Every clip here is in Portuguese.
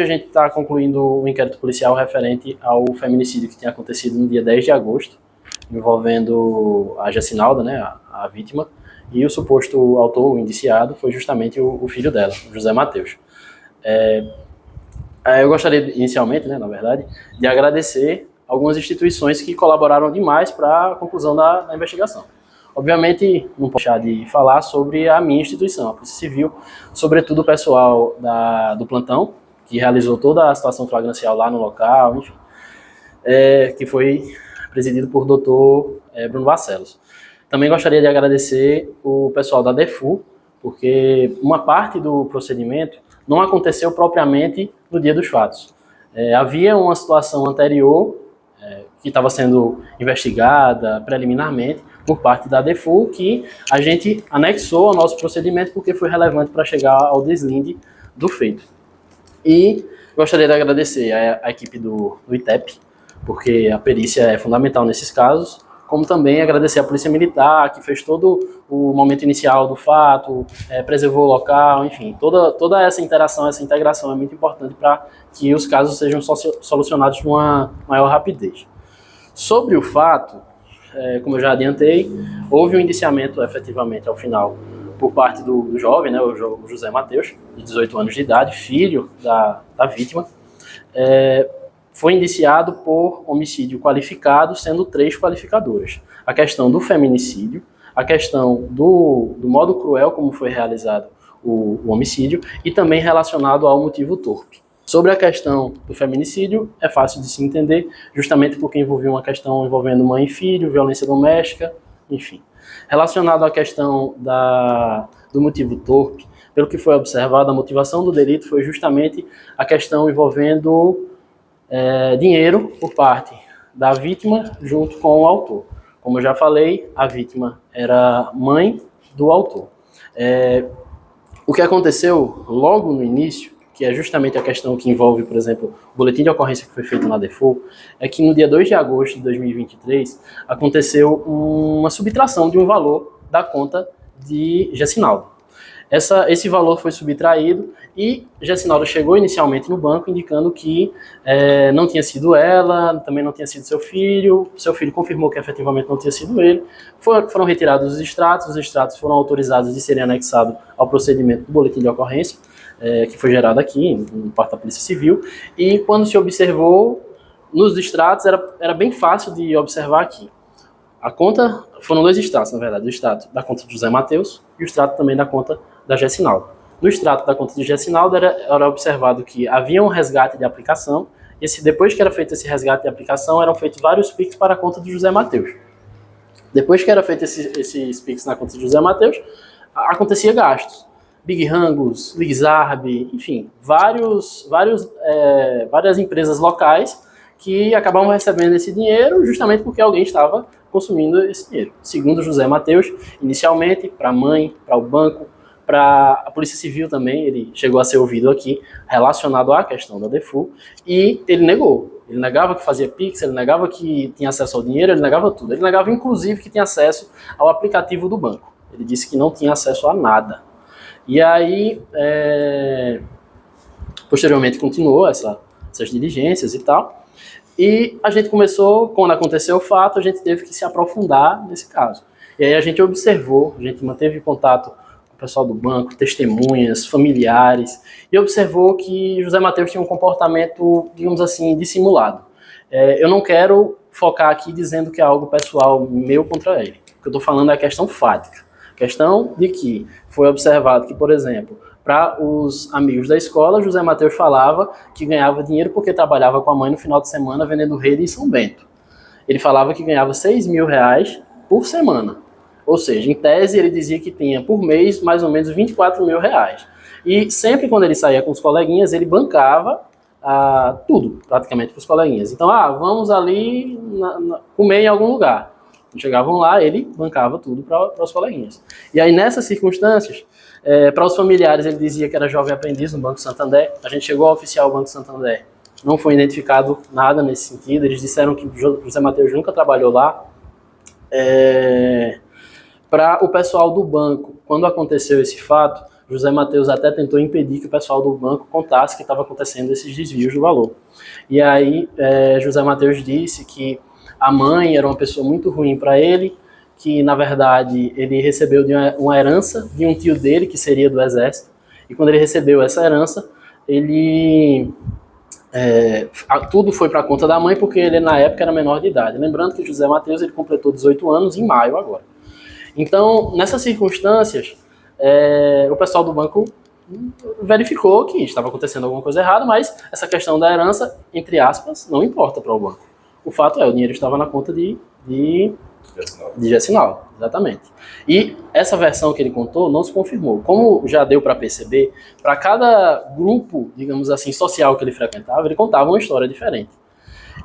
A gente está concluindo o inquérito policial referente ao feminicídio que tinha acontecido no dia 10 de agosto, envolvendo a Gessinalda, né, a vítima, e o suposto autor, o indiciado, foi justamente o filho dela, o José Matheus. Eu gostaria, inicialmente, né, na verdade, de agradecer algumas instituições que colaboraram demais para a conclusão da investigação. Obviamente, não posso deixar de falar sobre a minha instituição, a Polícia Civil, sobretudo o pessoal do plantão, que realizou toda a situação flagrancial lá no local, enfim, que foi presidido por Dr. Bruno Barcelos. Também gostaria de agradecer o pessoal da DEFU, porque uma parte do procedimento não aconteceu propriamente no dia dos fatos. Havia uma situação anterior que estava sendo investigada preliminarmente por parte da DEFU, que a gente anexou ao nosso procedimento porque foi relevante para chegar ao deslinde do feito. E gostaria de agradecer a equipe do ITEP, porque a perícia é fundamental nesses casos, como também agradecer a Polícia Militar, que fez todo o momento inicial do fato, preservou o local, enfim, toda essa interação, essa integração é muito importante para que os casos sejam solucionados com uma maior rapidez. Sobre o fato, como eu já adiantei, houve um indiciamento efetivamente ao final por parte do jovem, né, o José Matheus, de 18 anos de idade, filho da vítima. Foi indiciado por homicídio qualificado, sendo 3 qualificadoras. A questão do feminicídio, a questão do modo cruel como foi realizado o homicídio e também relacionado ao motivo torpe. Sobre a questão do feminicídio, é fácil de se entender, justamente porque envolvia uma questão envolvendo mãe e filho, violência doméstica, enfim. Relacionado à questão do motivo torpe, pelo que foi observado, a motivação do delito foi justamente a questão envolvendo dinheiro por parte da vítima junto com o autor. Como eu já falei, a vítima era mãe do autor. O que aconteceu logo no início, que é justamente a questão que envolve, por exemplo, o boletim de ocorrência que foi feito na DEFU, é que no dia 2 de agosto de 2023 aconteceu uma subtração de um valor da conta de Gessinalda. Esse valor foi subtraído e Gessinalda chegou inicialmente no banco indicando que não tinha sido ela, também não tinha sido seu filho confirmou que efetivamente não tinha sido ele, foram retirados os extratos foram autorizados de serem anexados ao procedimento do boletim de ocorrência, que foi gerado aqui, no parte da Polícia Civil, e quando se observou nos extratos, era bem fácil de observar aqui. A conta, foram 2 extratos, na verdade, o extrato da conta de José Matheus e o extrato também da conta da Gessinalda. No extrato da conta de Gessinalda era observado que havia um resgate de aplicação, depois que era feito esse resgate de aplicação, eram feitos vários PIX para a conta de José Matheus. Depois que era feito esses PIX na conta de José Matheus, acontecia gastos. Big Rangos, Lixarb, enfim, várias empresas locais que acabavam recebendo esse dinheiro justamente porque alguém estava consumindo esse dinheiro. Segundo José Matheus, inicialmente, para a mãe, para o banco, para a Polícia Civil também, ele chegou a ser ouvido aqui, relacionado à questão da DEFU, e ele negou. Ele negava que fazia Pix, ele negava que tinha acesso ao dinheiro, ele negava tudo. Ele negava, inclusive, que tinha acesso ao aplicativo do banco. Ele disse que não tinha acesso a nada. E aí, posteriormente, continuou essas diligências e tal. E a gente começou, quando aconteceu o fato, a gente teve que se aprofundar nesse caso. E aí a gente observou, a gente manteve contato com o pessoal do banco, testemunhas, familiares, e observou que José Matheus tinha um comportamento, digamos assim, dissimulado. Eu não quero focar aqui dizendo que é algo pessoal meu contra ele. O que eu estou falando é a questão fática. Questão de que foi observado que, por exemplo, para os amigos da escola, José Matheus falava que ganhava dinheiro porque trabalhava com a mãe no final de semana vendendo rede em São Bento. Ele falava que ganhava R$6.000 por semana. Ou seja, em tese ele dizia que tinha por mês mais ou menos R$24.000. E sempre quando ele saía com os coleguinhas, ele bancava tudo, praticamente, para os coleguinhas. Então, vamos ali comer em algum lugar. Chegavam lá, ele bancava tudo para os coleguinhas. E aí, nessas circunstâncias, para os familiares, ele dizia que era jovem aprendiz no Banco Santander. A gente chegou a oficiar o Banco Santander. Não foi identificado nada nesse sentido. Eles disseram que José Matheus nunca trabalhou lá. Para o pessoal do banco, quando aconteceu esse fato, José Mateus até tentou impedir que o pessoal do banco contasse que estava acontecendo esses desvios do valor. E aí José Mateus disse que a mãe era uma pessoa muito ruim para ele, que na verdade ele recebeu de uma herança de um tio dele, que seria do exército, e quando ele recebeu essa herança, ele tudo foi para a conta da mãe, porque ele na época era menor de idade. Lembrando que José Mateus ele completou 18 anos em maio agora. Então, nessas circunstâncias, o pessoal do banco verificou que estava acontecendo alguma coisa errada, mas essa questão da herança, entre aspas, não importa para o banco. O fato o dinheiro estava na conta de Gessinaldo, exatamente. E essa versão que ele contou não se confirmou. Como já deu para perceber, para cada grupo, digamos assim, social que ele frequentava, ele contava uma história diferente.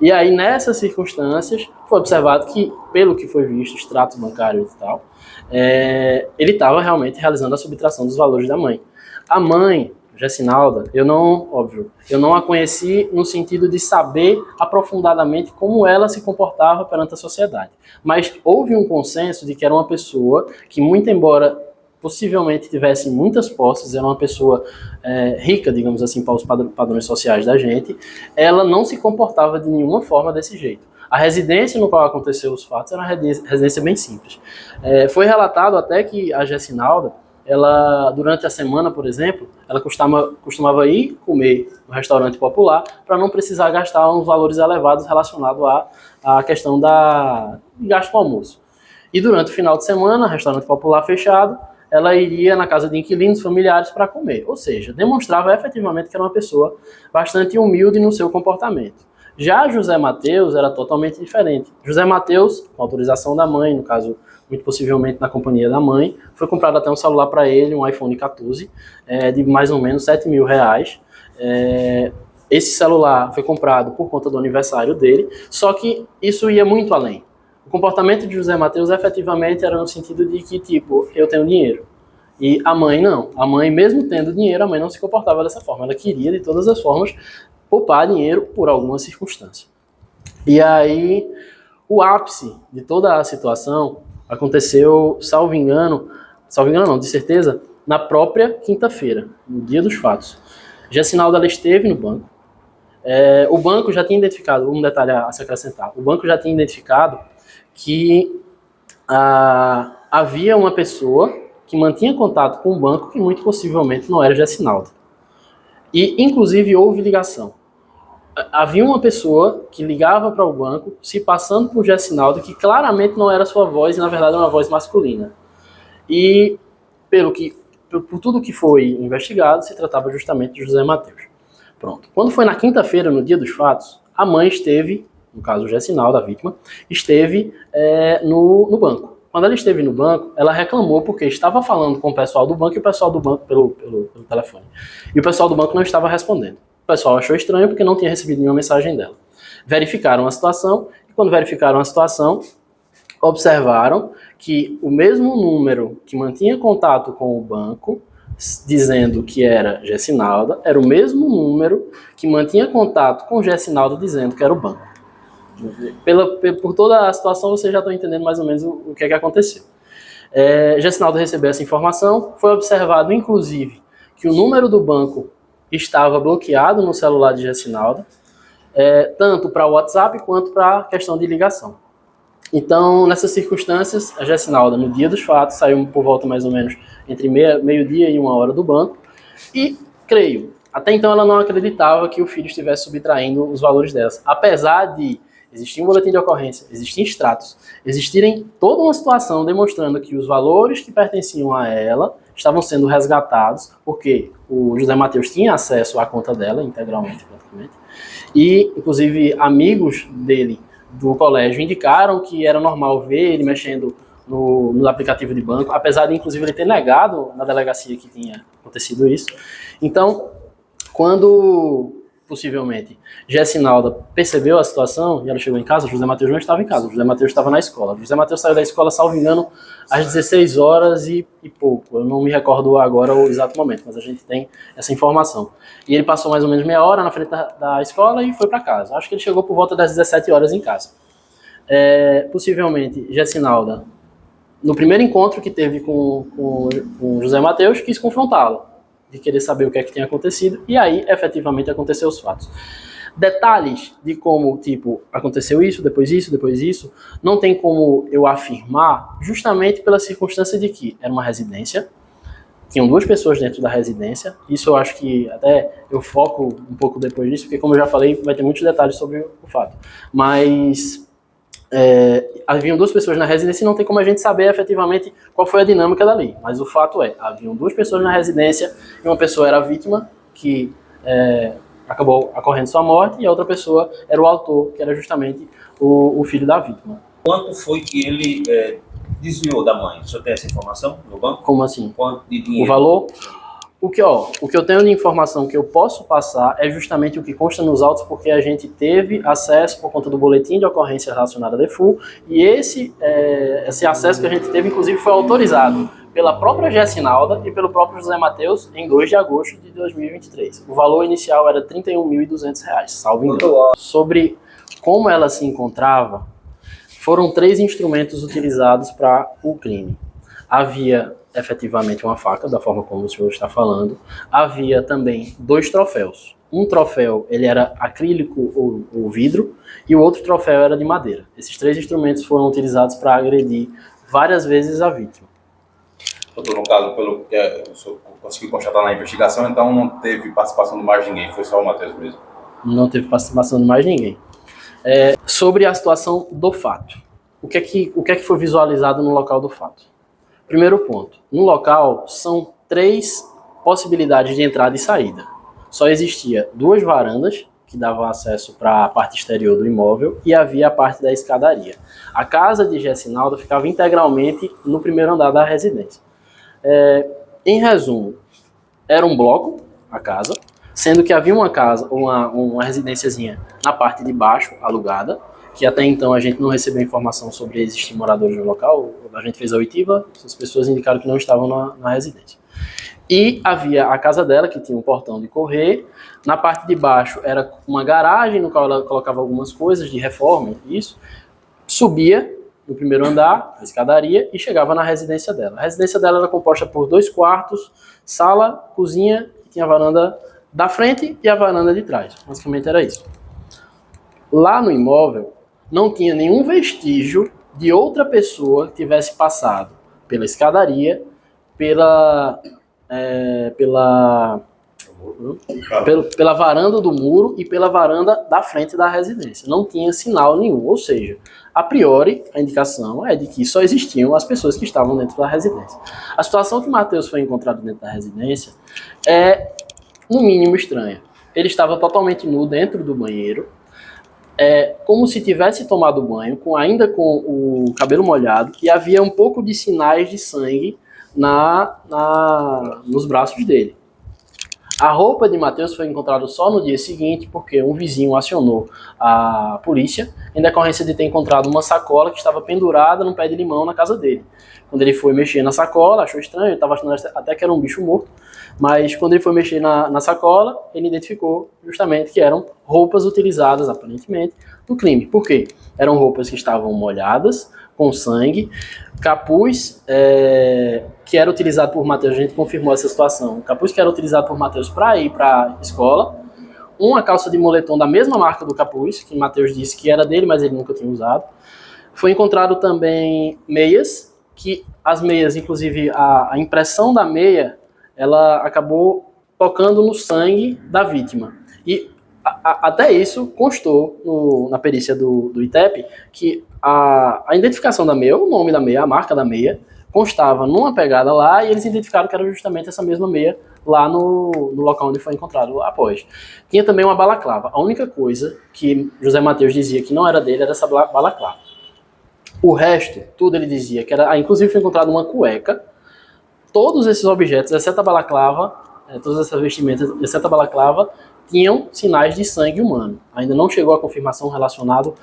E aí, nessas circunstâncias, foi observado que, pelo que foi visto, extratos bancários e tal, ele estava realmente realizando a subtração dos valores da mãe. A mãe, Gessinalda, eu não a conheci no sentido de saber aprofundadamente como ela se comportava perante a sociedade. Mas houve um consenso de que era uma pessoa que, muito embora possivelmente tivesse muitas posses, era uma pessoa rica, digamos assim, para os padrões sociais da gente, ela não se comportava de nenhuma forma desse jeito. A residência no qual aconteceu os fatos era uma residência bem simples. Foi relatado até que a Gessinalda, ela, durante a semana, por exemplo, ela costumava ir comer no restaurante popular para não precisar gastar uns valores elevados relacionados à questão da gasto com almoço. E durante o final de semana, restaurante popular fechado, ela iria na casa de inquilinos familiares para comer. Ou seja, demonstrava efetivamente que era uma pessoa bastante humilde no seu comportamento. Já José Mateus era totalmente diferente. José Mateus, com autorização da mãe, no caso, muito possivelmente na companhia da mãe, foi comprado até um celular para ele, um iPhone 14, de mais ou menos R$7.000. Esse celular foi comprado por conta do aniversário dele, só que isso ia muito além. O comportamento de José Mateus efetivamente era no sentido de que, tipo, eu tenho dinheiro. E a mãe não. A mãe, mesmo tendo dinheiro, a mãe não se comportava dessa forma. Ela queria, de todas as formas, poupar dinheiro por alguma circunstância. E aí, o ápice de toda a situação aconteceu, salvo engano não, de certeza, na própria quinta-feira, no dia dos fatos. Gessinalda, ela esteve no banco. O banco já tinha identificado, um detalhe a se acrescentar, o banco já tinha identificado que havia uma pessoa que mantinha contato com o banco que muito possivelmente não era Gessinalda. E, inclusive, houve ligação. Havia uma pessoa que ligava para o banco, se passando por Gessinalda, que claramente não era sua voz, e na verdade era uma voz masculina. E, por tudo que foi investigado, se tratava justamente de José Mateus. Pronto. Quando foi na quinta-feira, no dia dos fatos, a mãe esteve, no caso Gessinalda, a vítima, esteve no banco. Quando ela esteve no banco, ela reclamou porque estava falando com o pessoal do banco e o pessoal do banco pelo telefone. E o pessoal do banco não estava respondendo. O pessoal achou estranho porque não tinha recebido nenhuma mensagem dela. Verificaram a situação e quando verificaram a situação, observaram que o mesmo número que mantinha contato com o banco, dizendo que era Gessinalda, era o mesmo número que mantinha contato com Gessinalda dizendo que era o banco. Por toda a situação, vocês já estão entendendo mais ou menos o que é que aconteceu. Gessinalda recebeu essa informação, foi observado, inclusive, que o número do banco estava bloqueado no celular de Gessinalda, tanto para o WhatsApp quanto para a questão de ligação. Então, nessas circunstâncias, a Gessinalda, no dia dos fatos, saiu por volta mais ou menos entre meio-dia e 1h do banco, e creio, até então ela não acreditava que o filho estivesse subtraindo os valores dela, apesar de existir um boletim de ocorrência, existem extratos, existirem toda uma situação demonstrando que os valores que pertenciam a ela estavam sendo resgatados, porque o José Mateus tinha acesso à conta dela, integralmente, praticamente, e, inclusive, amigos dele do colégio indicaram que era normal ver ele mexendo no aplicativo de banco, apesar de, inclusive, ele ter negado na delegacia que tinha acontecido isso. Então, quando possivelmente Gessinalda percebeu a situação e ela chegou em casa, José Mateus não estava em casa, José Mateus estava na escola. José Mateus saiu da escola, salvo engano, às 16h e pouco. Eu não me recordo agora o exato momento, mas a gente tem essa informação. E ele passou mais ou menos meia hora na frente da escola e foi para casa. Acho que ele chegou por volta das 17 horas em casa. Possivelmente Gessinalda no primeiro encontro que teve com José Mateus, quis confrontá-lo, de querer saber o que é que tinha acontecido, e aí, efetivamente, aconteceu os fatos. Detalhes de como, tipo, aconteceu isso, depois isso, não tem como eu afirmar, justamente pela circunstância de que era uma residência, tinham 2 pessoas dentro da residência, isso eu acho que até eu foco um pouco depois disso, porque como eu já falei, vai ter muitos detalhes sobre o fato. Mas haviam 2 pessoas na residência e não tem como a gente saber efetivamente qual foi a dinâmica dali. Mas o fato é, haviam 2 pessoas na residência e uma pessoa era a vítima, que acabou ocorrendo sua morte, e a outra pessoa era o autor, que era justamente o filho da vítima. Quanto foi que ele desviou da mãe? O senhor tem essa informação no banco? Como assim? Quanto de dinheiro? O valor? O que eu tenho de informação que eu posso passar é justamente o que consta nos autos, porque a gente teve acesso por conta do boletim de ocorrência relacionado à DEFU, e esse acesso que a gente teve, inclusive, foi autorizado pela própria Gessinalda e pelo próprio José Mateus em 2 de agosto de 2023. O valor inicial era R$ 31.200, salvo engano. Sobre como ela se encontrava, foram 3 instrumentos utilizados para o crime. Havia efetivamente uma faca, da forma como o senhor está falando. Havia também 2 troféus. Um troféu ele era acrílico ou vidro, e o outro troféu era de madeira. Esses 3 instrumentos foram utilizados para agredir várias vezes a vítima. Doutor, no caso, pelo que o senhor conseguiu constatar na investigação, então não teve participação de mais ninguém, foi só o Mateus mesmo? Não teve participação de mais ninguém. Sobre a situação do fato. O que é que foi visualizado no local do fato? Primeiro ponto. No local, são 3 possibilidades de entrada e saída. Só existia 2 varandas, que davam acesso para a parte exterior do imóvel, e havia a parte da escadaria. A casa de Gessinalda ficava integralmente no primeiro andar da residência. Em resumo, era um bloco, a casa, sendo que havia uma residênciazinha na parte de baixo, alugada, que até então a gente não recebeu informação sobre existir moradores no local. A gente fez a oitiva, as pessoas indicaram que não estavam na residência. E havia a casa dela, que tinha um portão de correr. Na parte de baixo era uma garagem, no qual ela colocava algumas coisas de reforma, isso. Subia no primeiro andar, a escadaria, e chegava na residência dela. A residência dela era composta por 2 quartos, sala, cozinha, e tinha a varanda da frente e a varanda de trás. Basicamente era isso. Lá no imóvel, não tinha nenhum vestígio de outra pessoa que tivesse passado pela escadaria, pela varanda do muro e pela varanda da frente da residência. Não tinha sinal nenhum, ou seja, a priori, a indicação é de que só existiam as pessoas que estavam dentro da residência. A situação que Mateus foi encontrado dentro da residência é, no mínimo, estranha. Ele estava totalmente nu dentro do banheiro, como se tivesse tomado banho, ainda com o cabelo molhado, e havia um pouco de sinais de sangue nos braços dele. A roupa de Mateus foi encontrada só no dia seguinte, porque um vizinho acionou a polícia em decorrência de ter encontrado uma sacola que estava pendurada num pé de limão na casa dele. Quando ele foi mexer na sacola, achou estranho, ele estava achando até que era um bicho morto, mas quando ele foi mexer na sacola, ele identificou justamente que eram roupas utilizadas, aparentemente, no crime. Por quê? Eram roupas que estavam molhadas, com sangue, capuz que era utilizado por Mateus, a gente confirmou essa situação, capuz que era utilizado por Mateus para ir para a escola, uma calça de moletom da mesma marca do capuz, que Mateus disse que era dele, mas ele nunca tinha usado. Foi encontrado também meias, que as meias, inclusive a impressão da meia, ela acabou tocando no sangue da vítima. E até isso constou na perícia do ITEP, que a identificação da meia, o nome da meia, a marca da meia, constava numa pegada lá, e eles identificaram que era justamente essa mesma meia lá no local onde foi encontrado após. Tinha também uma balaclava. A única coisa que José Mateus dizia que não era dele era essa balaclava. O resto, tudo ele dizia que era... Inclusive foi encontrado uma cueca. Todos esses objetos, exceto a balaclava, todas essas vestimentas, exceto a balaclava, tinham sinais de sangue humano. Ainda não chegou a confirmação relacionada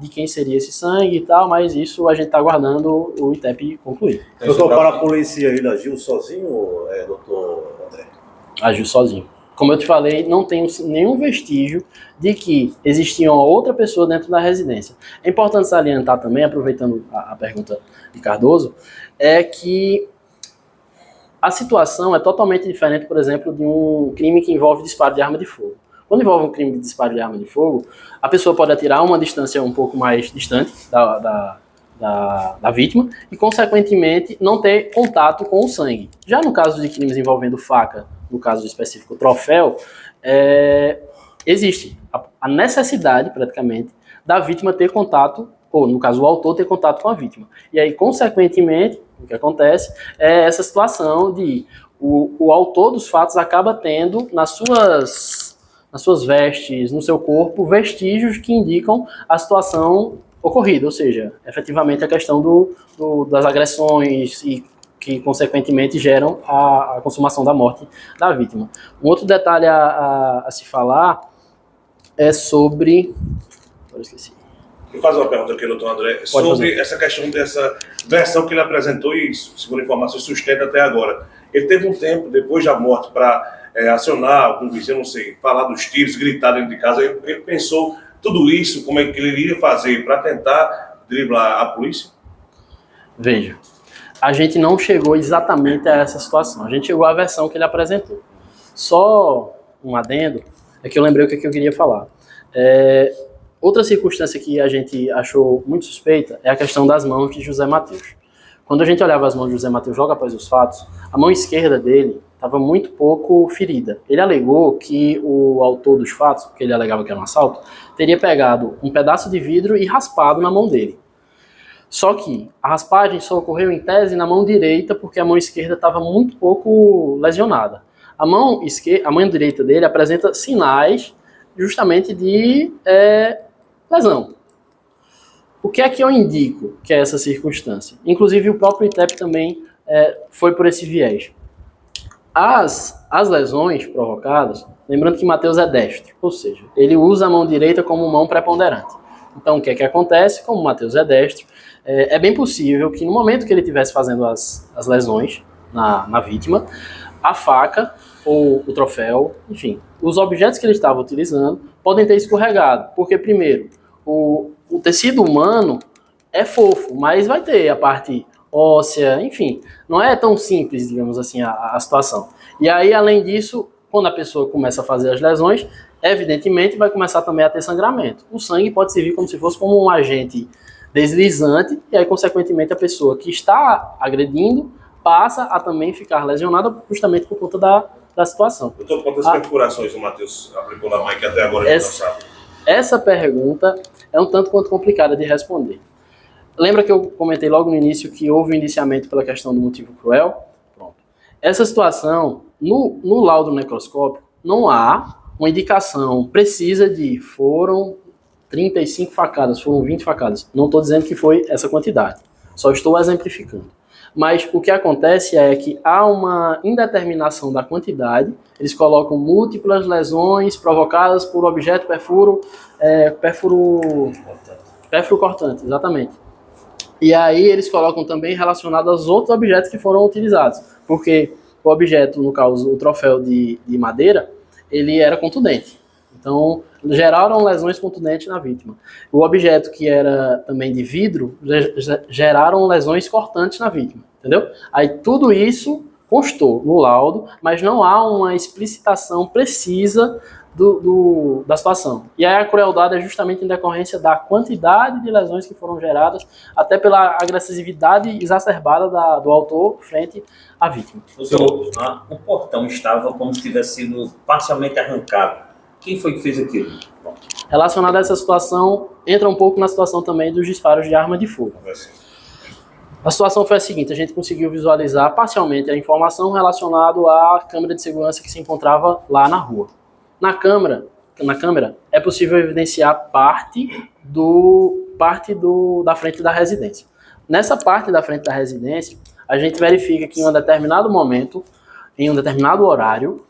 de quem seria esse sangue e tal, mas isso a gente está aguardando o ITEP concluir. Doutor, para a polícia, ele agiu sozinho, doutor André? Agiu sozinho. Como eu te falei, não tem nenhum vestígio de que existia uma outra pessoa dentro da residência. É importante salientar também, aproveitando a pergunta de Cardoso, é que a situação é totalmente diferente, por exemplo, de um crime que envolve disparo de arma de fogo. Quando envolve um crime de disparo de arma de fogo, a pessoa pode atirar a uma distância um pouco mais distante da vítima e, consequentemente, não ter contato com o sangue. Já no caso de crimes envolvendo faca, no caso específico troféu, existe a necessidade, praticamente, da vítima ter contato, ou no caso o autor ter contato com a vítima. E aí, consequentemente, o que acontece é essa situação de o autor dos fatos acaba tendo nas suas vestes, no seu corpo, vestígios que indicam a situação ocorrida, ou seja, efetivamente a questão das agressões e que, consequentemente, geram a consumação da morte da vítima. Um outro detalhe a se falar é sobre... Agora esqueci. Eu faço uma pergunta aqui, doutor André, sobre essa questão dessa versão que ele apresentou e, segundo informações, sustenta até agora. Ele teve um tempo, depois da morte, para acionar algum vizinho, não sei, falar dos tiros, gritar dentro de casa. Ele pensou tudo isso, como é que ele iria fazer para tentar driblar a polícia? Veja, a gente não chegou exatamente a essa situação. A gente chegou à versão que ele apresentou. Só um adendo, é que eu lembrei o que eu queria falar. Outra circunstância que a gente achou muito suspeita é a questão das mãos de José Matheus. Quando a gente olhava as mãos de José Matheus logo após os fatos, a mão esquerda dele estava muito pouco ferida. Ele alegou que o autor dos fatos, que ele alegava que era um assalto, teria pegado um pedaço de vidro e raspado na mão dele. Só que a raspagem só ocorreu em tese na mão direita, porque a mão esquerda estava muito pouco lesionada. A mão direita dele apresenta sinais justamente de lesão. O que é que eu indico que é essa circunstância? Inclusive o próprio ITEP também foi por esse viés. As lesões provocadas, lembrando que Matheus é destro, ou seja, ele usa a mão direita como mão preponderante. Então o que é que acontece? Como Matheus é destro, é bem possível que no momento que ele estivesse fazendo as lesões na vítima, a faca ou o troféu, enfim, os objetos que ele estava utilizando podem ter escorregado, porque primeiro, o tecido humano é fofo, mas vai ter a parte óssea, enfim, não é tão simples, digamos assim, a situação. E aí, além disso, quando a pessoa começa a fazer as lesões, evidentemente vai começar também a ter sangramento. O sangue pode servir como se fosse como um agente deslizante, e aí, consequentemente, a pessoa que está agredindo passa a também ficar lesionada justamente por conta da situação. Doutor, quantas perfurações o Matheus aplicou na mãe que até agora ele não sabe? Essa pergunta é um tanto quanto complicada de responder. Lembra que eu comentei logo no início que houve um indiciamento pela questão do motivo cruel? Pronto. Essa situação, no laudo necroscópico, não há uma indicação precisa de foram 35 facadas, foram 20 facadas. Não estou dizendo que foi essa quantidade, só estou exemplificando. Mas o que acontece é que há uma indeterminação da quantidade, eles colocam múltiplas lesões provocadas por objeto perfuro cortante, exatamente. E aí eles colocam também relacionado aos outros objetos que foram utilizados, porque o objeto, no caso o troféu de madeira, ele era contundente. Então, geraram lesões contundentes na vítima. O objeto que era também de vidro, geraram lesões cortantes na vítima, entendeu? Aí tudo isso constou no laudo, mas não há uma explicitação precisa da situação. E aí a crueldade é justamente em decorrência da quantidade de lesões que foram geradas, até pela agressividade exacerbada do autor frente à vítima. O portão estava como se tivesse sido parcialmente arrancado. Quem foi que fez aquilo? Relacionado a essa situação, entra um pouco na situação também dos disparos de arma de fogo. A situação foi a seguinte, a gente conseguiu visualizar parcialmente a informação relacionada à câmera de segurança que se encontrava lá na rua. Na câmera é possível evidenciar parte da frente da residência. Nessa parte da frente da residência, a gente verifica que em um determinado momento, em um determinado horário,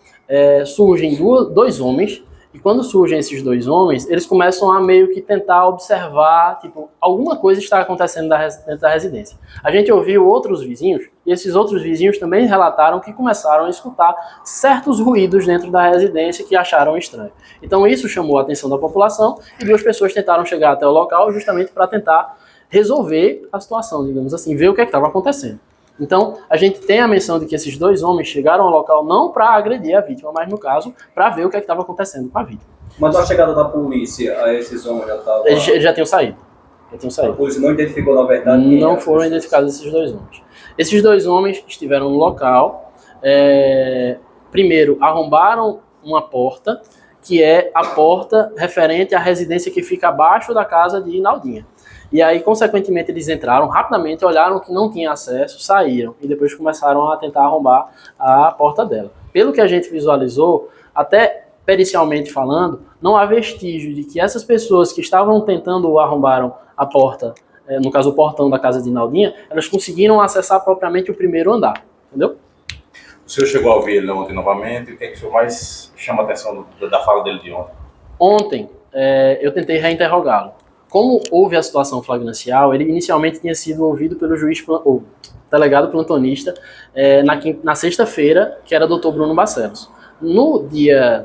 surgem dois homens E quando surgem esses dois homens, eles começam a meio que tentar observar, tipo, alguma coisa está acontecendo dentro da residência. A gente ouviu outros vizinhos, e esses outros vizinhos também relataram que começaram a escutar certos ruídos dentro da residência que acharam estranho. Então isso chamou a atenção da população e 2 pessoas tentaram chegar até o local justamente para tentar resolver a situação, digamos assim, ver o que estava acontecendo. Então, a gente tem a menção de que esses 2 homens chegaram ao local não para agredir a vítima, mas, no caso, para ver o que estava acontecendo com a vítima. Mas a chegada da polícia a esses homens já estava... Eles já tinham saído. A polícia não identificou, na verdade, quem não era foram identificados esses 2 homens. Esses 2 homens estiveram no local. Primeiro, arrombaram uma porta, que é a porta referente à residência que fica abaixo da casa de Naldinha. E aí, consequentemente, eles entraram rapidamente, olharam que não tinha acesso, saíram e depois começaram a tentar arrombar a porta dela. Pelo que a gente visualizou, até pericialmente falando, não há vestígio de que essas pessoas que estavam tentando arrombar a porta, no caso o portão da casa de Naldinha, elas conseguiram acessar propriamente o primeiro andar, entendeu? O senhor chegou a ouvir ele ontem novamente, o que é que o senhor mais chama a atenção da fala dele de ontem? Ontem, eu tentei reinterrogá-lo. Como houve a situação flagrancial, ele inicialmente tinha sido ouvido pelo delegado plantonista na sexta-feira, que era o Dr. Bruno Barcelos.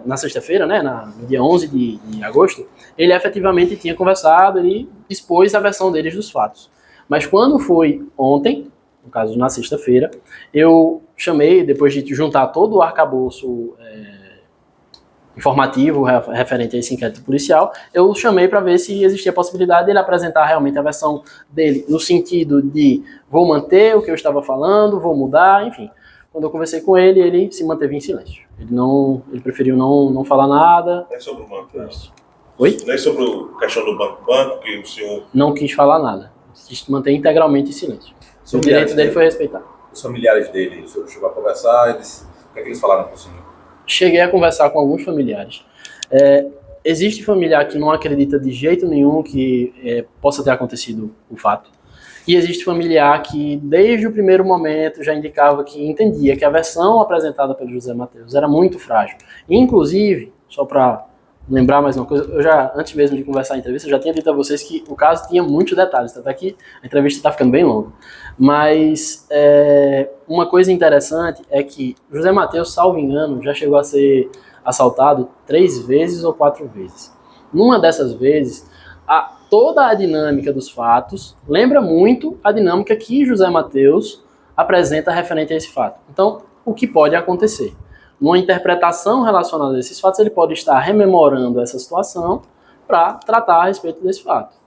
Na sexta-feira, né, no dia 11 de agosto, ele efetivamente tinha conversado, ele expôs a versão deles dos fatos. Mas quando foi ontem, no caso na sexta-feira, eu chamei, depois de juntar todo o arcabouço informativo referente a esse inquérito policial, eu chamei para ver se existia a possibilidade dele apresentar realmente a versão dele, no sentido de vou manter o que eu estava falando, vou mudar, enfim. Quando eu conversei com ele, ele se manteve em silêncio. Ele preferiu não falar nada. É sobre o banco, né? Oi? Não é sobre a questão do banco que o senhor... Não quis falar nada. Quis manter integralmente em silêncio. O direito dele foi respeitado. Os familiares dele, o senhor chegou a conversar, o que é que eles falaram para o senhor? Cheguei a conversar com alguns familiares. Existe familiar que não acredita de jeito nenhum que possa ter acontecido o fato. E existe familiar que, desde o primeiro momento, já indicava que entendia que a versão apresentada pelo José Matheus era muito frágil. Inclusive, só para lembrar mais uma coisa, eu já, antes mesmo de conversar a entrevista, eu já tinha dito a vocês que o caso tinha muitos detalhes, até que a entrevista está ficando bem longa. Mas uma coisa interessante é que José Matheus, salvo engano, já chegou a ser assaltado 3 vezes ou 4 vezes. Numa dessas vezes, toda a dinâmica dos fatos lembra muito a dinâmica que José Matheus apresenta referente a esse fato. Então, o que pode acontecer? Numa interpretação relacionada a esses fatos, ele pode estar rememorando essa situação para tratar a respeito desse fato.